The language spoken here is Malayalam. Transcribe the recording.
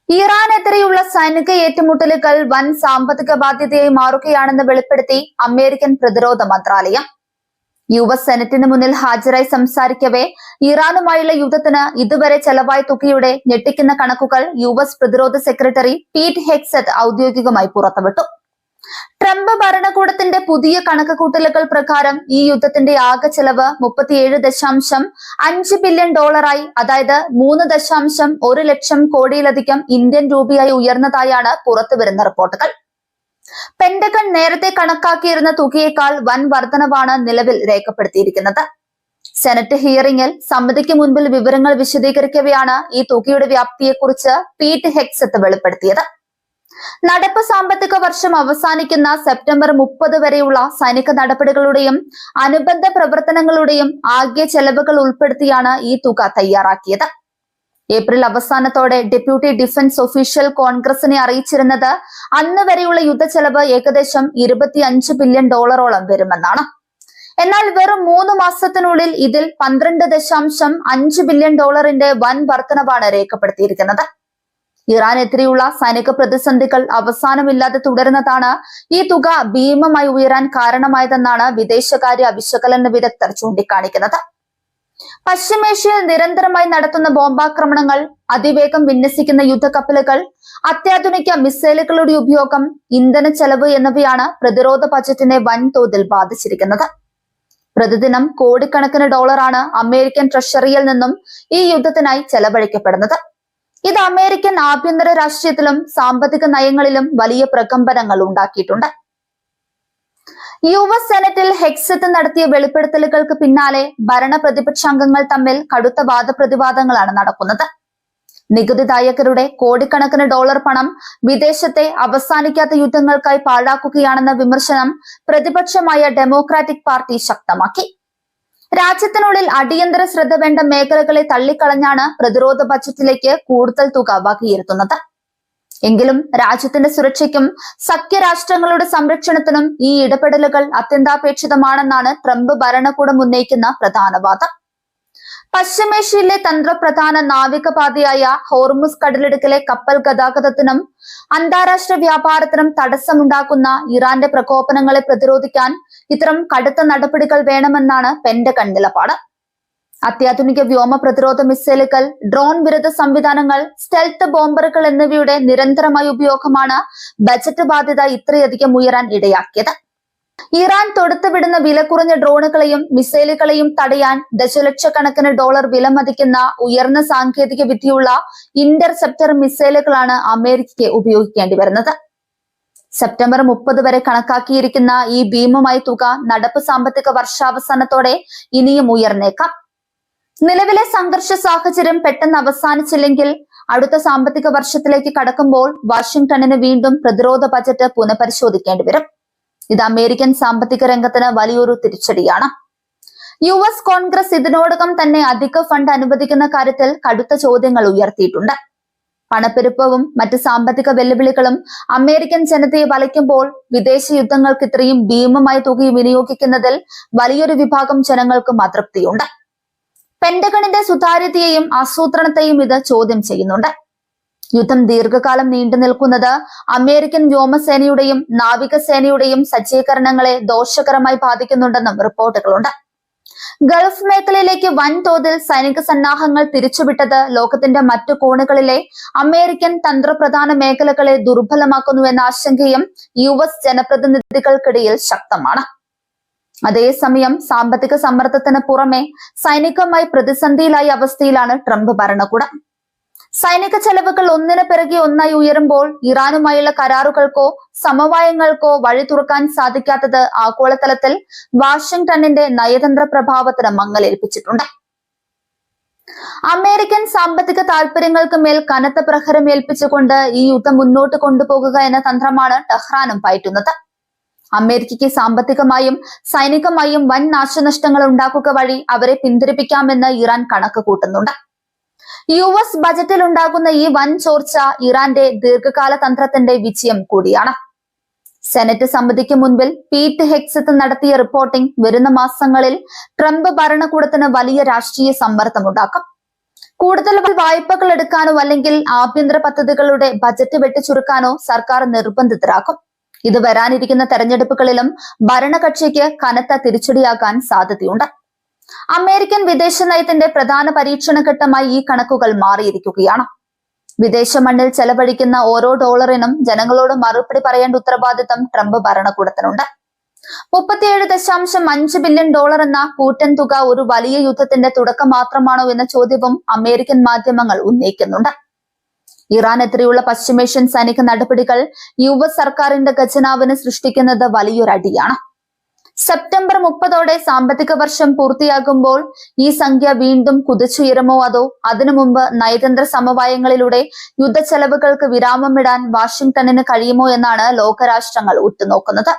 ഇറാനെതിരെയുള്ള സൈനിക ഏറ്റുമുട്ടലുകൾ വൻ സാമ്പത്തിക ബാധ്യതയായി മാറുകയാണെന്ന് വെളിപ്പെടുത്തി അമേരിക്കൻ പ്രതിരോധ മന്ത്രാലയം. യുഎസ് സെനറ്റിന് മുന്നിൽ ഹാജരായി സംസാരിക്കവേ ഇറാനുമായുള്ള യുദ്ധത്തിന് ഇതുവരെ ചെലവായ തുകയുടെ ഞെട്ടിക്കുന്ന കണക്കുകൾ യുഎസ് പ്രതിരോധ സെക്രട്ടറി പീറ്റ് ഹെഗ്സെത്ത് ഔദ്യോഗികമായി പുറത്തുവിട്ടു. ട്രംപ് ഭരണകൂടത്തിന്റെ പുതിയ കണക്കുകൂട്ടലുകൾ പ്രകാരം ഈ യുദ്ധത്തിന്റെ ആകെ ചെലവ് 37.5 ബില്യൺ ഡോളറായി, അതായത് 3.1 ലക്ഷം കോടിയിലധികം ഇന്ത്യൻ രൂപയായി ഉയർന്നതായാണ് പുറത്തുവരുന്ന റിപ്പോർട്ടുകൾ. പെന്റഗൺ നേരത്തെ കണക്കാക്കിയിരുന്ന തുകയേക്കാൾ വൻ വർധനവാണ് നിലവിൽ രേഖപ്പെടുത്തിയിരിക്കുന്നത്. സെനറ്റ് ഹിയറിംഗിൽ സമിതിക്ക് മുൻപിൽ വിവരങ്ങൾ വിശദീകരിക്കവെയാണ് ഈ തുകയുടെ വ്യാപ്തിയെക്കുറിച്ച് പീറ്റ് ഹെഗ്സെത്ത് വെളിപ്പെടുത്തിയത്. നടപ്പ് സാമ്പത്തിക വർഷം അവസാനിക്കുന്ന സെപ്റ്റംബർ 30 വരെയുള്ള സൈനിക നടപടികളുടെയും അനുബന്ധ പ്രവർത്തനങ്ങളുടെയും ആകെ ചെലവുകൾ ഉൾപ്പെടുത്തിയാണ് ഈ തുക തയ്യാറാക്കിയത്. ഏപ്രിൽ അവസാനത്തോടെ ഡെപ്യൂട്ടി ഡിഫൻസ് ഒഫീഷ്യൽ കോൺഗ്രസിനെ അറിയിച്ചിരുന്നത് അന്ന് വരെയുള്ള യുദ്ധച്ചെലവ് ഏകദേശം 25 ബില്യൺ ഡോളറോളം വരുമെന്നാണ്. എന്നാൽ വെറും 3 മാസത്തിനുള്ളിൽ ഇതിൽ 12.5 ബില്യൺ ഡോളറിന്റെ വൻ വർധനവാണ് രേഖപ്പെടുത്തിയിരിക്കുന്നത്. ഇറാനെതിരെയുള്ള സൈനിക പ്രതിസന്ധികൾ അവസാനമില്ലാതെ തുടരുന്നതാണ് ഈ തുക ഭീമമായി ഉയരാൻ കാരണമായതെന്നാണ് വിദേശകാര്യ വിശകലന വിദഗ്ധർ ചൂണ്ടിക്കാണിക്കുന്നത്. പശ്ചിമേഷ്യയിൽ നിരന്തരമായി നടത്തുന്ന ബോംബാക്രമണങ്ങൾ, അതിവേഗം വിന്യസിക്കുന്ന യുദ്ധക്കപ്പലുകൾ, അത്യാധുനിക മിസൈലുകളുടെ ഉപയോഗം, ഇന്ധന ചെലവ് എന്നിവയാണ് പ്രതിരോധ ബജറ്റിനെ വൻതോതിൽ ബാധിച്ചിരിക്കുന്നത്. പ്രതിദിനം കോടിക്കണക്കിന് ഡോളറാണ് അമേരിക്കൻ ട്രഷറിയിൽ നിന്നും ഈ യുദ്ധത്തിനായി ചെലവഴിക്കപ്പെടുന്നത്. ഇത് അമേരിക്കൻ ആഭ്യന്തര രാഷ്ട്രീയത്തിലും സാമ്പത്തിക നയങ്ങളിലും വലിയ പ്രകമ്പനങ്ങൾ ഉണ്ടാക്കിയിട്ടുണ്ട്. യുഎസ് സെനറ്റിൽ ഹെഗ്സെത്ത് നടത്തിയ വെളിപ്പെടുത്തലുകൾക്ക് പിന്നാലെ ഭരണ പ്രതിപക്ഷാംഗങ്ങൾ തമ്മിൽ കടുത്ത വാദപ്രതിവാദങ്ങളാണ് നടക്കുന്നത്. നികുതിദായകരുടെ കോടിക്കണക്കിന് ഡോളർ പണം വിദേശത്തെ അവസാനിക്കാത്ത യുദ്ധങ്ങൾക്കായി പാഴാക്കുകയാണെന്ന വിമർശനം പ്രതിപക്ഷമായ ഡെമോക്രാറ്റിക് പാർട്ടി ശക്തമാക്കി. രാജ്യത്തിനുള്ളിൽ അടിയന്തര ശ്രദ്ധ വേണ്ട മേഖലകളെ തള്ളിക്കളഞ്ഞാണ് പ്രതിരോധ ബജറ്റിലേക്ക് കൂടുതൽ തുക വകയിരുത്തുന്നത്. എങ്കിലും രാജ്യത്തിന്റെ സുരക്ഷയ്ക്കും സഖ്യരാഷ്ട്രങ്ങളുടെ സംരക്ഷണത്തിനും ഈ ഇടപെടലുകൾ അത്യന്താപേക്ഷിതമാണെന്നാണ് ട്രംപ് ഭരണകൂടം ഉന്നയിക്കുന്ന പ്രധാന വാദം. പശ്ചിമേഷ്യയിലെ തന്ത്രപ്രധാന നാവികപാതയായ ഹോർമുസ് കടലിടുക്കിലെ കപ്പൽ ഗതാഗതത്തിനും അന്താരാഷ്ട്ര വ്യാപാരത്തിനും തടസ്സമുണ്ടാക്കുന്ന ഇറാന്റെ പ്രകോപനങ്ങളെ പ്രതിരോധിക്കാൻ ഇത്തരം കടുത്ത നടപടികൾ വേണമെന്നാണ് പെന്റഗൺ നിലപാട്. അത്യാധുനിക വ്യോമ പ്രതിരോധ മിസൈലുകൾ, ഡ്രോൺ വിരുദ്ധ സംവിധാനങ്ങൾ, സ്റ്റെൽത്ത് ബോംബറുകൾ എന്നിവയുടെ നിരന്തരമായ ഉപയോഗമാണ് ബജറ്റ് ബാധ്യത ഇത്രയധികം ഉയരാൻ ഇടയാക്കിയത്. ഇറാൻ തൊടുത്തുവിടുന്ന വില കുറഞ്ഞ ഡ്രോണുകളെയും മിസൈലുകളെയും തടയാൻ ദശലക്ഷക്കണക്കിന് ഡോളർ വിലമതിക്കുന്ന ഉയർന്ന സാങ്കേതിക വിദ്യയുള്ള ഇന്റർസെപ്റ്റർ മിസൈലുകളാണ് അമേരിക്കയ്ക്ക് ഉപയോഗിക്കേണ്ടി വരുന്നത്. സെപ്റ്റംബർ 30 വരെ കണക്കാക്കിയിരിക്കുന്ന ഈ ഭീമമായ തുക നടപ്പ് സാമ്പത്തിക വർഷാവസാനത്തോടെ ഇനിയും ഉയർന്നേക്കാം. നിലവിലെ സംഘർഷ സാഹചര്യം പെട്ടെന്ന് അവസാനിച്ചില്ലെങ്കിൽ അടുത്ത സാമ്പത്തിക വർഷത്തിലേക്ക് കടക്കുമ്പോൾ വാഷിംഗ്ടണിന് വീണ്ടും പ്രതിരോധ ബജറ്റ് പുനഃപരിശോധിക്കേണ്ടി വരും. ഇത് അമേരിക്കൻ സാമ്പത്തിക രംഗത്തിന് വലിയൊരു തിരിച്ചടിയാണ്. യുഎസ് കോൺഗ്രസ് ഇതിനോടകം തന്നെ അധിക ഫണ്ട് അനുവദിക്കുന്ന കാര്യത്തിൽ കടുത്ത ചോദ്യങ്ങൾ ഉയർത്തിയിട്ടുണ്ട്. പണപ്പെരുപ്പവും മറ്റ് സാമ്പത്തിക വെല്ലുവിളികളും അമേരിക്കൻ ജനതയെ വലയ്ക്കുമ്പോൾ വിദേശ യുദ്ധങ്ങൾക്ക് ഇത്രയും ഭീമമായ തുക വിനിയോഗിക്കുന്നതിൽ വലിയൊരു വിഭാഗം ജനങ്ങൾക്കും അതൃപ്തിയുണ്ട്. പെന്റഗണിന്റെ സുതാര്യതയെയും ആസൂത്രണത്തെയും ഇത് ചോദ്യം ചെയ്യുന്നുണ്ട്. യുദ്ധം ദീർഘകാലം നീണ്ടു നിൽക്കുന്നത് അമേരിക്കൻ വ്യോമസേനയുടെയും നാവികസേനയുടെയും സജ്ജീകരണങ്ങളെ ദോഷകരമായി ബാധിക്കുന്നുണ്ടെന്നും റിപ്പോർട്ടുകളുണ്ട്. ഗൾഫ് മേഖലയിലേക്ക് വൻതോതിൽ സൈനിക സന്നാഹങ്ങൾ തിരിച്ചുവിട്ടത് ലോകത്തിന്റെ മറ്റു കോണുകളിലെ അമേരിക്കൻ തന്ത്രപ്രധാന മേഖലകളെ ദുർബലമാക്കുന്നുവെന്ന ആശങ്കയും യുഎസ് ജനപ്രതിനിധികൾക്കിടയിൽ ശക്തമാണ്. അതേസമയം സാമ്പത്തിക സമ്മർദ്ദത്തിന് പുറമെ സൈനികമായി പ്രതിസന്ധിയിലായ അവസ്ഥയിലാണ് ട്രംപ് ഭരണകൂടം. സൈനിക ചെലവുകൾ ഒന്നിനു പിറകെ ഒന്നായി ഉയരുമ്പോൾ ഇറാനുമായുള്ള കരാറുകൾക്കോ സമവായങ്ങൾക്കോ വഴി തുറക്കാൻ സാധിക്കാത്തത് ആഗോളതലത്തിൽ വാഷിംഗ്ടണിന്റെ നയതന്ത്ര പ്രഭാവത്തിന് മങ്ങലേൽപ്പിച്ചിട്ടുണ്ട്. അമേരിക്കൻ സാമ്പത്തിക താൽപര്യങ്ങൾക്ക് മേൽ കനത്ത പ്രഹരമേൽപ്പിച്ചുകൊണ്ട് ഈ യുദ്ധം മുന്നോട്ട് കൊണ്ടുപോകുക എന്ന തന്ത്രമാണ് ടെഹ്റാനും പയറ്റുന്നത്. അമേരിക്കയ്ക്ക് സാമ്പത്തികമായും സൈനികമായും വൻ നാശനഷ്ടങ്ങൾ ഉണ്ടാക്കുക വഴി അവരെ പിന്തിരിപ്പിക്കാമെന്ന് ഇറാൻ കണക്ക് കൂട്ടുന്നുണ്ട്. യുഎസ് ബജറ്റിൽ ഉണ്ടാകുന്ന ഈ വൻ ചോർച്ച ഇറാന്റെ ദീർഘകാല തന്ത്രത്തിന്റെ വിജയം കൂടിയാണ്. സെനറ്റ് സമിതിക്ക് മുൻപിൽ പീറ്റ് ഹെഗ്സെത്ത് നടത്തിയ റിപ്പോർട്ടിംഗ് വരുന്ന മാസങ്ങളിൽ ട്രംപ് ഭരണകൂടത്തിന് വലിയ രാഷ്ട്രീയ സമ്മർദ്ദമുണ്ടാക്കും. കൂടുതൽ വായ്പകൾ എടുക്കാനോ അല്ലെങ്കിൽ ആഭ്യന്തര പദ്ധതികളുടെ ബജറ്റ് വെട്ടിച്ചുരുക്കാനോ സർക്കാർ നിർബന്ധിതരാക്കും. ഇത് വരാനിരിക്കുന്ന തെരഞ്ഞെടുപ്പുകളിലും ഭരണകക്ഷിക്ക് കനത്ത തിരിച്ചടിയാകാൻ സാധ്യതയുണ്ട്. അമേരിക്കൻ വിദേശ നയത്തിന്റെ പ്രധാന പരീക്ഷണഘട്ടമായി ഈ കണക്കുകൾ മാറിയിരിക്കുകയാണ്. വിദേശ മണ്ണിൽ ചെലവഴിക്കുന്ന ഓരോ ഡോളറിനും ജനങ്ങളോട് മറുപടി പറയേണ്ട ഉത്തരവാദിത്തം ട്രംപ് ഭരണകൂടത്തിനുണ്ട്. 37.5 ബില്യൺ ഡോളർ എന്ന കൂറ്റൻ തുക ഒരു വലിയ യുദ്ധത്തിന്റെ തുടക്കം മാത്രമാണോ എന്ന ചോദ്യവും അമേരിക്കൻ മാധ്യമങ്ങൾ ഉന്നയിക്കുന്നുണ്ട്. ഇറാനെതിരെയുള്ള പശ്ചിമേഷ്യൻ സൈനിക നടപടികൾ US സർക്കാരിന്റെ ഖജനാവിന് സൃഷ്ടിക്കുന്നത് വലിയൊരടിയാണ്. സെപ്റ്റംബർ 30 സാമ്പത്തിക വർഷം പൂർത്തിയാകുമ്പോൾ ഈ സംഖ്യ വീണ്ടും കുതിച്ചുയരുമോ അതോ അതിനു മുമ്പ് നയതന്ത്ര സമവായങ്ങളിലൂടെ യുദ്ധച്ചെലവുകൾക്ക് വിരാമമിടാൻ വാഷിംഗ്ടണിന് കഴിയുമോ എന്നാണ് ലോകരാഷ്ട്രങ്ങൾ ഉറ്റുനോക്കുന്നത്.